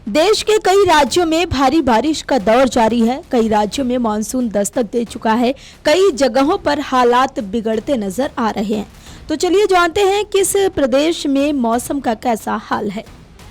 देश के कई राज्यों में भारी बारिश का दौर जारी है। कई राज्यों में मानसून दस्तक दे चुका है। कई जगहों पर हालात बिगड़ते नजर आ रहे हैं। तो चलिए जानते हैं किस प्रदेश में मौसम का कैसा हाल है।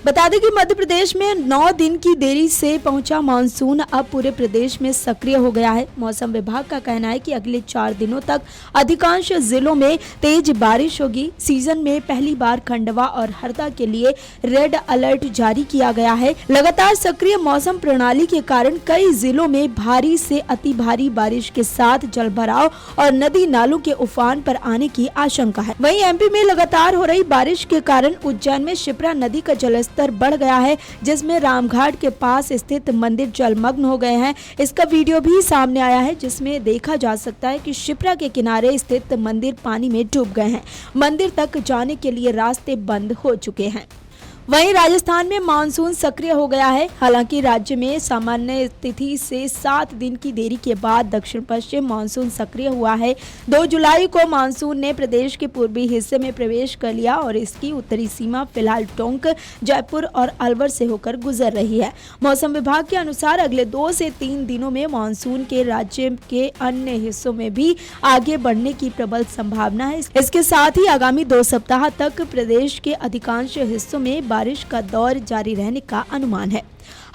बता दें कि मध्य प्रदेश में 9 दिन की देरी से पहुंचा मानसून अब पूरे प्रदेश में सक्रिय हो गया है। मौसम विभाग का कहना है कि अगले 4 दिनों तक अधिकांश जिलों में तेज बारिश होगी। सीजन में पहली बार खंडवा और हरदा के लिए रेड अलर्ट जारी किया गया है। लगातार सक्रिय मौसम प्रणाली के कारण कई जिलों में भारी से अति भारी बारिश के साथ जलभराव और नदी नालों के उफान पर आने की आशंका है। वहीं एमपी में लगातार हो रही बारिश के कारण उज्जैन में शिप्रा नदी का जलस्तर बढ़ गया है, जिसमें रामघाट के पास स्थित मंदिर जलमग्न हो गए हैं। इसका वीडियो भी सामने आया है, जिसमें देखा जा सकता है कि शिप्रा के किनारे स्थित मंदिर पानी में डूब गए हैं। मंदिर तक जाने के लिए रास्ते बंद हो चुके हैं। वहीं राजस्थान में मानसून सक्रिय हो गया है। हालांकि राज्य में सामान्य स्थिति से 7 दिन की देरी के बाद दक्षिण पश्चिम मानसून सक्रिय हुआ है। 2 जुलाई को मानसून ने प्रदेश के पूर्वी हिस्से में प्रवेश कर लिया और इसकी उत्तरी सीमा फिलहाल टोंक, जयपुर और अलवर से होकर गुजर रही है। मौसम विभाग के अनुसार अगले 2 से 3 दिनों में मानसून के राज्य के अन्य हिस्सों में भी आगे बढ़ने की प्रबल संभावना है। इसके साथ ही आगामी 2 सप्ताह तक प्रदेश के अधिकांश हिस्सों में बारिश का दौर जारी रहने का अनुमान है।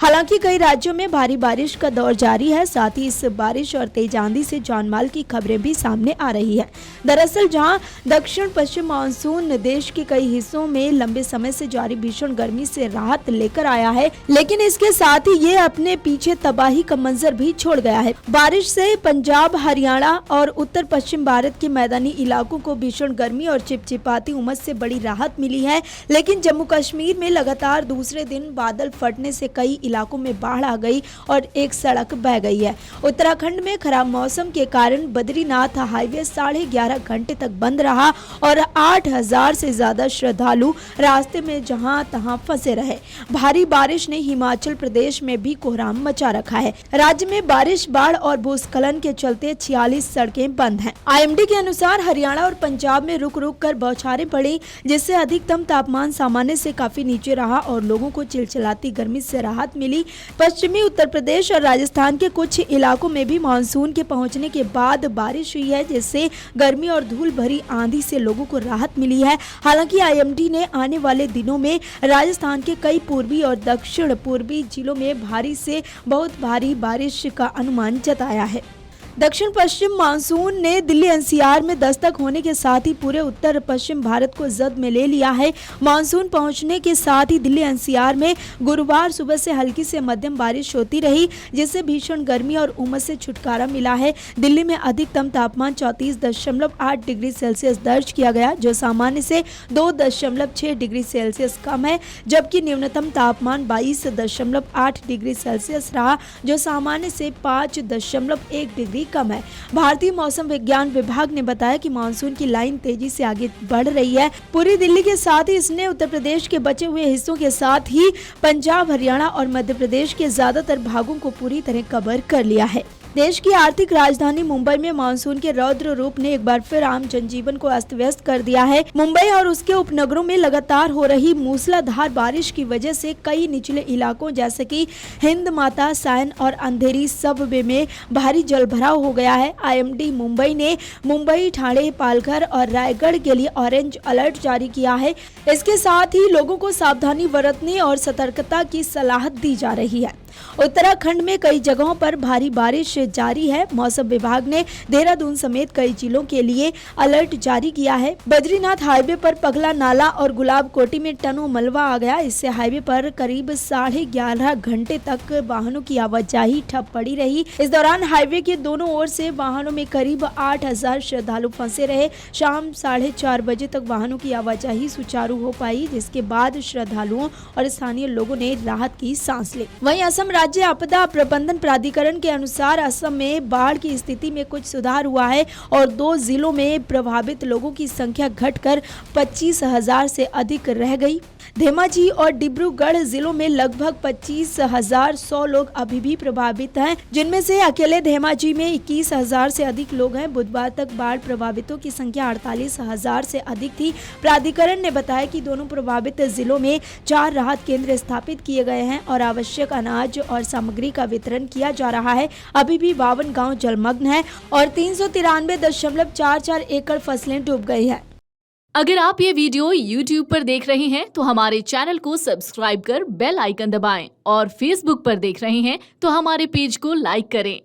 हालांकि कई राज्यों में भारी बारिश का दौर जारी है। साथ ही इस बारिश और तेज आंधी से जानमाल की खबरें भी सामने आ रही है। दरअसल जहां दक्षिण पश्चिम मानसून देश के कई हिस्सों में लंबे समय से जारी भीषण गर्मी से राहत लेकर आया है, लेकिन इसके साथ ही ये अपने पीछे तबाही का मंजर भी छोड़ गया है। बारिश से पंजाब, हरियाणा और उत्तर पश्चिम भारत के मैदानी इलाकों को भीषण गर्मी और चिपचिपाती उमस से बड़ी राहत मिली है, लेकिन जम्मू कश्मीर में लगातार दूसरे दिन बादल फटने से कई इलाकों में बाढ़ आ गई और एक सड़क बह गई है। उत्तराखंड में खराब मौसम के कारण बद्रीनाथ हाईवे 11.5 घंटे तक बंद रहा और 8,000 से ज्यादा श्रद्धालु रास्ते में जहां तहां फंसे रहे। भारी बारिश ने हिमाचल प्रदेश में भी कोहराम मचा रखा है। राज्य में बारिश, बाढ़ और भूस्खलन के चलते 46 सड़कें बंद हैं। आईएमडी के अनुसार हरियाणा और पंजाब में रुक रुक कर बौछारें पड़ी, जिससे अधिकतम तापमान सामान्य से काफी नीचे रहा और लोगों को चिलचिलाती गर्मी से राहत मिली। पश्चिमी उत्तर प्रदेश और राजस्थान के कुछ इलाकों में भी मानसून के पहुंचने के बाद बारिश हुई है, जिससे गर्मी और धूल भरी आंधी से लोगों को राहत मिली है। हालांकि आईएमडी ने आने वाले दिनों में राजस्थान के कई पूर्वी और दक्षिण पूर्वी जिलों में भारी से बहुत भारी बारिश का अनुमान जताया है। दक्षिण पश्चिम मानसून ने दिल्ली एनसीआर में दस्तक होने के साथ ही पूरे उत्तर पश्चिम भारत को जद में ले लिया है। मानसून पहुंचने के साथ ही दिल्ली एनसीआर में गुरुवार सुबह से हल्की से मध्यम बारिश होती रही, जिससे भीषण गर्मी और उमस से छुटकारा मिला है। दिल्ली में अधिकतम तापमान 34.8 डिग्री सेल्सियस दर्ज किया गया, जो सामान्य से 2.6 डिग्री सेल्सियस कम है, जबकि न्यूनतम तापमान 22.8 डिग्री सेल्सियस रहा, जो सामान्य से 5.1 डिग्री कम है। भारतीय मौसम विज्ञान विभाग ने बताया कि मानसून की लाइन तेजी से आगे बढ़ रही है। पूरी दिल्ली के साथ ही इसने उत्तर प्रदेश के बचे हुए हिस्सों के साथ ही पंजाब, हरियाणा और मध्य प्रदेश के ज्यादातर भागों को पूरी तरह कवर कर लिया है। देश की आर्थिक राजधानी मुंबई में मानसून के रौद्र रूप ने एक बार फिर आम जनजीवन को अस्त व्यस्त कर दिया है। मुंबई और उसके उपनगरों में लगातार हो रही मूसलाधार बारिश की वजह से कई निचले इलाकों जैसे कि हिंद माता, सायन और अंधेरी सबवे में भारी जलभराव हो गया है। आईएमडी मुंबई ने मुंबई, ठाणे, पालघर और रायगढ़ के लिए ऑरेंज अलर्ट जारी किया है। इसके साथ ही लोगों को सावधानी बरतने और सतर्कता की सलाह दी जा रही है। उत्तराखंड में कई जगहों पर भारी बारिश जारी है। मौसम विभाग ने देहरादून समेत कई जिलों के लिए अलर्ट जारी किया है। बद्रीनाथ हाईवे पर पगला नाला और गुलाब कोटी में टनों मलबा आ गया। इससे हाईवे पर करीब 11.5 घंटे तक वाहनों की आवाजाही ठप पड़ी रही। इस दौरान हाईवे के दोनों ओर से वाहनों में करीब 8,000 श्रद्धालु फंसे रहे। शाम 4:30 बजे तक वाहनों की आवाजाही सुचारू हो पाई, जिसके बाद श्रद्धालुओं और स्थानीय लोगों ने राहत की सांस ली। वहीं असम असम राज्य आपदा प्रबंधन प्राधिकरण के अनुसार असम में बाढ़ की स्थिति में कुछ सुधार हुआ है और 2 जिलों में प्रभावित लोगों की संख्या घटकर 25,000 से अधिक रह गई। धेमाजी और डिब्रूगढ़ जिलों में लगभग 25,100 लोग अभी भी प्रभावित हैं, जिनमें से अकेले धेमाजी में 21,000 से अधिक लोग हैं। बुधवार तक बाढ़ प्रभावितों की संख्या 48,000 से अधिक थी। प्राधिकरण ने बताया कि दोनों प्रभावित जिलों में 4 राहत केंद्र स्थापित किए गए हैं और आवश्यक अनाज और सामग्री का वितरण किया जा रहा है। अभी भी 52 गाँव जलमग्न है और 393.44 एकड़ फसलें डूब गई है। अगर आप ये वीडियो YouTube पर देख रहे हैं तो हमारे चैनल को सब्सक्राइब कर बेल आइकन दबाएं और Facebook पर देख रहे हैं तो हमारे पेज को लाइक करें।